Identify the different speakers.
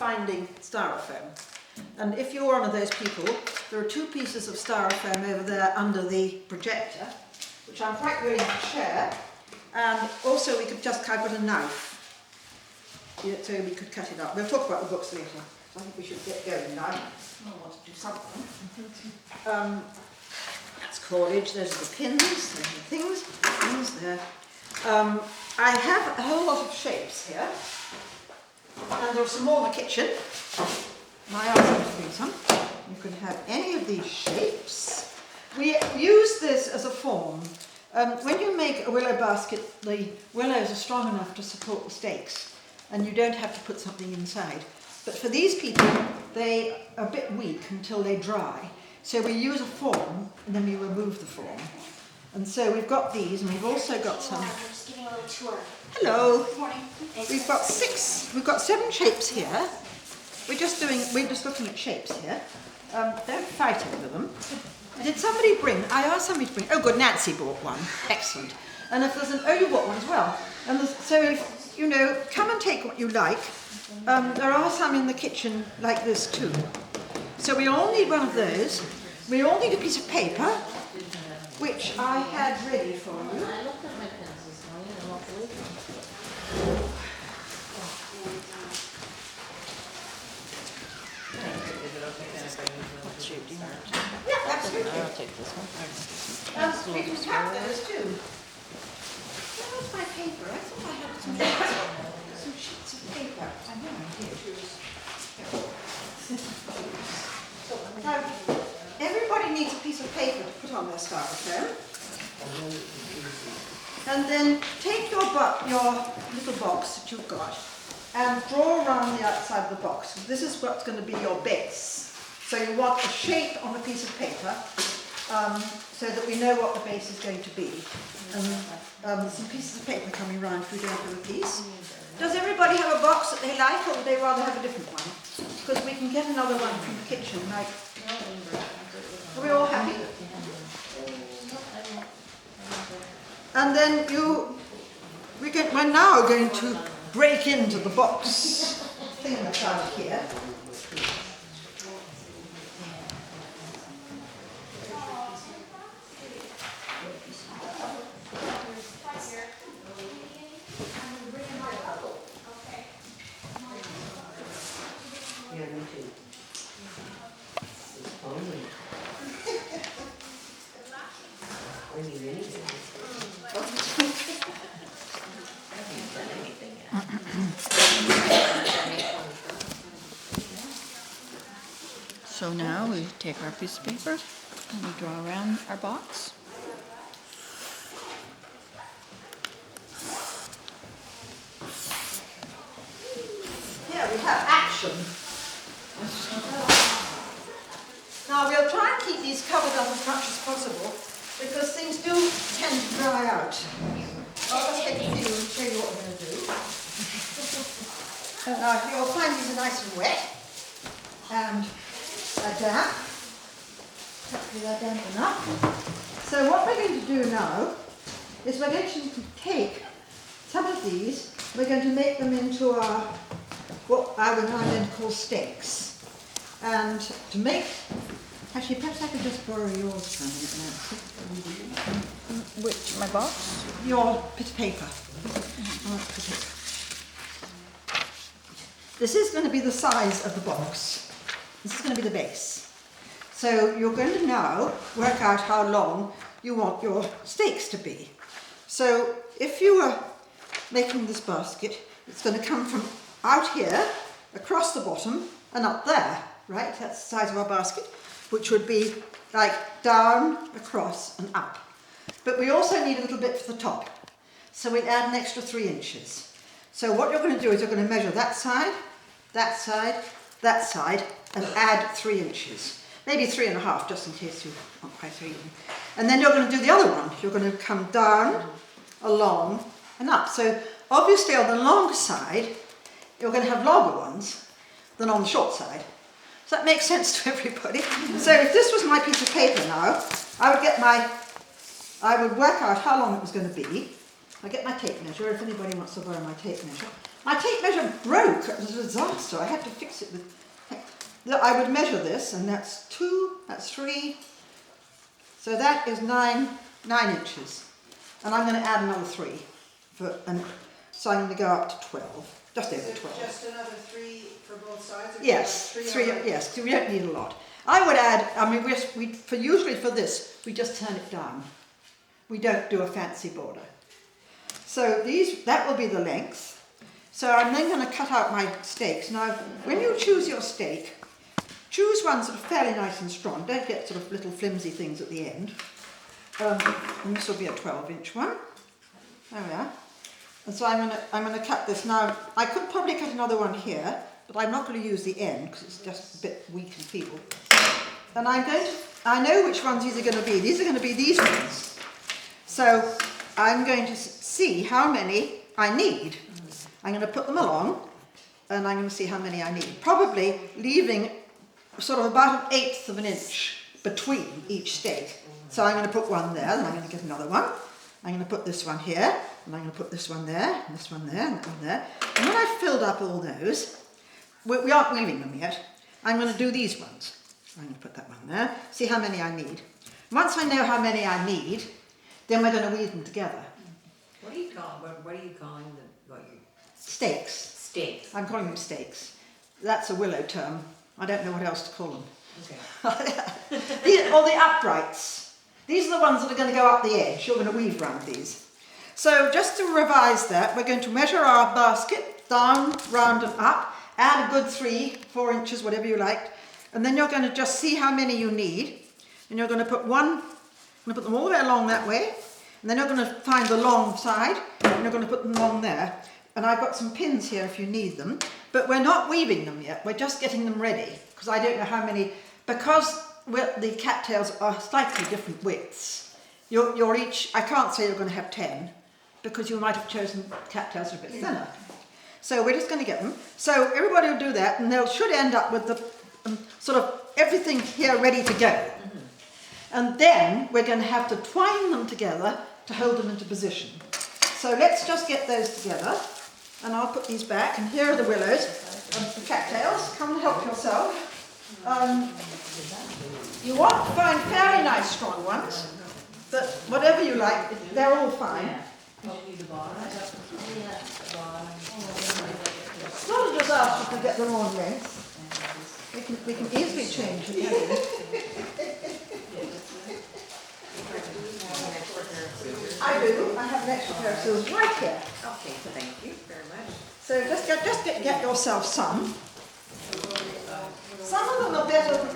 Speaker 1: finding styrofoam. And if you're one of those people, there are 2 pieces of styrofoam over there under the projector, which I'm quite willing to share. And also we could just cut with a knife, so we could cut it up. We'll talk about the books later. I think we should get going now. I want to do something. That's cordage, those are the pins, those are the things there. I have a whole lot of shapes here. And there are some more in the kitchen. I asked them to bring some. You can have any of these shapes. We use this as a form. When you make a willow basket, the willows are strong enough to support the stakes, and you don't have to put something inside. But for these people, they are a bit weak until they dry. So we use a form, and then we remove the form. And so we've got these, and we've also got some.
Speaker 2: We're just giving a little tour.
Speaker 1: Hello.
Speaker 2: Good morning.
Speaker 1: We've got 7 shapes here. We're just looking at shapes here. Don't fight over them. Did somebody bring? I asked somebody to bring. Oh, good. Nancy bought one. Excellent. And if there's you bought one as well. And so if you know, come and take what you like. There are some in the kitchen like this too. So we all need one of those. We all need a piece of paper, which I had ready for you. Yeah, absolutely.
Speaker 3: I'll take this one.
Speaker 1: We can have those too. Where was my paper? I thought I had some sheets of paper. I know I did. Now, everybody needs a piece of paper to put on their styrofoam. And then take your little box that you've got and draw around the outside of the box. This is what's going to be your base. So you want a shape on a piece of paper so that we know what the base is going to be. And some pieces of paper coming around if we don't have a piece. Does everybody have a box that they like, or would they rather have a different one? Because we can get another one from the kitchen. Like, are we all happy? And then we're now going to break into the box thing that's out here.
Speaker 3: So now we take our piece of paper and we draw around our box.
Speaker 1: Here we have action. Now we'll try and keep these covered up as much as possible because things do tend to dry out. I'll just take a few and show you what we're going to do. Now you'll find these are nice and wet and damp. Hopefully they're damp enough. So what we're going to do now is we're going to take some of these, we're going to make them into our, what I would now going to call stakes. And to make, actually perhaps I could just borrow yours for a minute, Nancy.
Speaker 3: Which, my box?
Speaker 1: Your bit of paper. This is going to be the size of the box. This is going to be the base. So you're going to now work out how long you want your stakes to be. So if you were making this basket, it's going to come from out here, across the bottom, and up there, right? That's the size of our basket, which would be like down, across, and up. But we also need a little bit for the top. So we'll add an extra 3 inches. So what you're going to do is you're going to measure that side, that side, that side, and add 3 inches. Maybe 3.5, just in case you aren't quite so even. And then you're going to do the other one. You're going to come down, along, and up. So obviously on the long side, you're going to have longer ones than on the short side. Does that make sense to everybody? So if this was my piece of paper now, I would work out how long it was going to be. I get my tape measure, if anybody wants to borrow my tape measure. My tape measure broke. It was a disaster. I had to fix it with... Look, I would measure this, and that's 2, that's 3. So that is 9 inches. And I'm going to add another 3. So I'm going to go up to 12. Just over 12.
Speaker 2: Just another 3 for both sides?
Speaker 1: Yes, 3, yes, 'cause we don't need a lot. I would add, I mean, usually for this, we just turn it down. We don't do a fancy border. So that will be the length. So I'm then going to cut out my stakes. Now, when you choose your stake, choose one sort of fairly nice and strong. Don't get sort of little flimsy things at the end. And this will be a 12-inch one. There we are. And so I'm going to cut this. Now, I could probably cut another one here, but I'm not going to use the end because it's just a bit weak and feeble. And I know which ones these are going to be. These are going to be these ones. So I'm going to see how many I need. I'm going to put them along, and I'm going to see how many I need. Probably leaving sort of about 1/8 of an inch between each stake. So I'm going to put one there, then I'm going to get another one. I'm going to put this one here, and I'm going to put this one there, and this one there, and that one there. And when I've filled up all those, we aren't weaving them yet, I'm going to do these ones. I'm going to put that one there, see how many I need. Once I know how many I need, then we're going to weave them together.
Speaker 2: What are you calling them?
Speaker 1: Stakes.
Speaker 2: Stakes.
Speaker 1: I'm calling them stakes. That's a willow term. I don't know what else to call them.
Speaker 2: Okay.
Speaker 1: Or the uprights. These are the ones that are going to go up the edge. You're going to weave round these. So just to revise that, we're going to measure our basket down, round and up, add a good 3-4 inches, whatever you like, and then you're going to just see how many you need, and you're going to put them all the way along that way, and then you're going to find the long side, and you're going to put them along there. And I've got some pins here if you need them, but we're not weaving them yet, we're just getting them ready, because I don't know how many, because the cattails are slightly different widths. You're each, I can't say you're going to have 10, because you might have chosen cattails a bit thinner. So we're just going to get them. So everybody will do that, and they should end up with the sort of everything here ready to go. Mm-hmm. And then we're going to have to twine them together to hold them into position. So let's just get those together, and I'll put these back, and here are the willows and the cattails. Come and help yourself. You want to find fairly nice strong ones, but whatever you like, they're all fine. It's not a disaster if we get the wrong length. We can easily change it. I do. I have an extra pair of scissors right here.
Speaker 2: Okay, thank you very much.
Speaker 1: So just get yourself some. Some of them are better than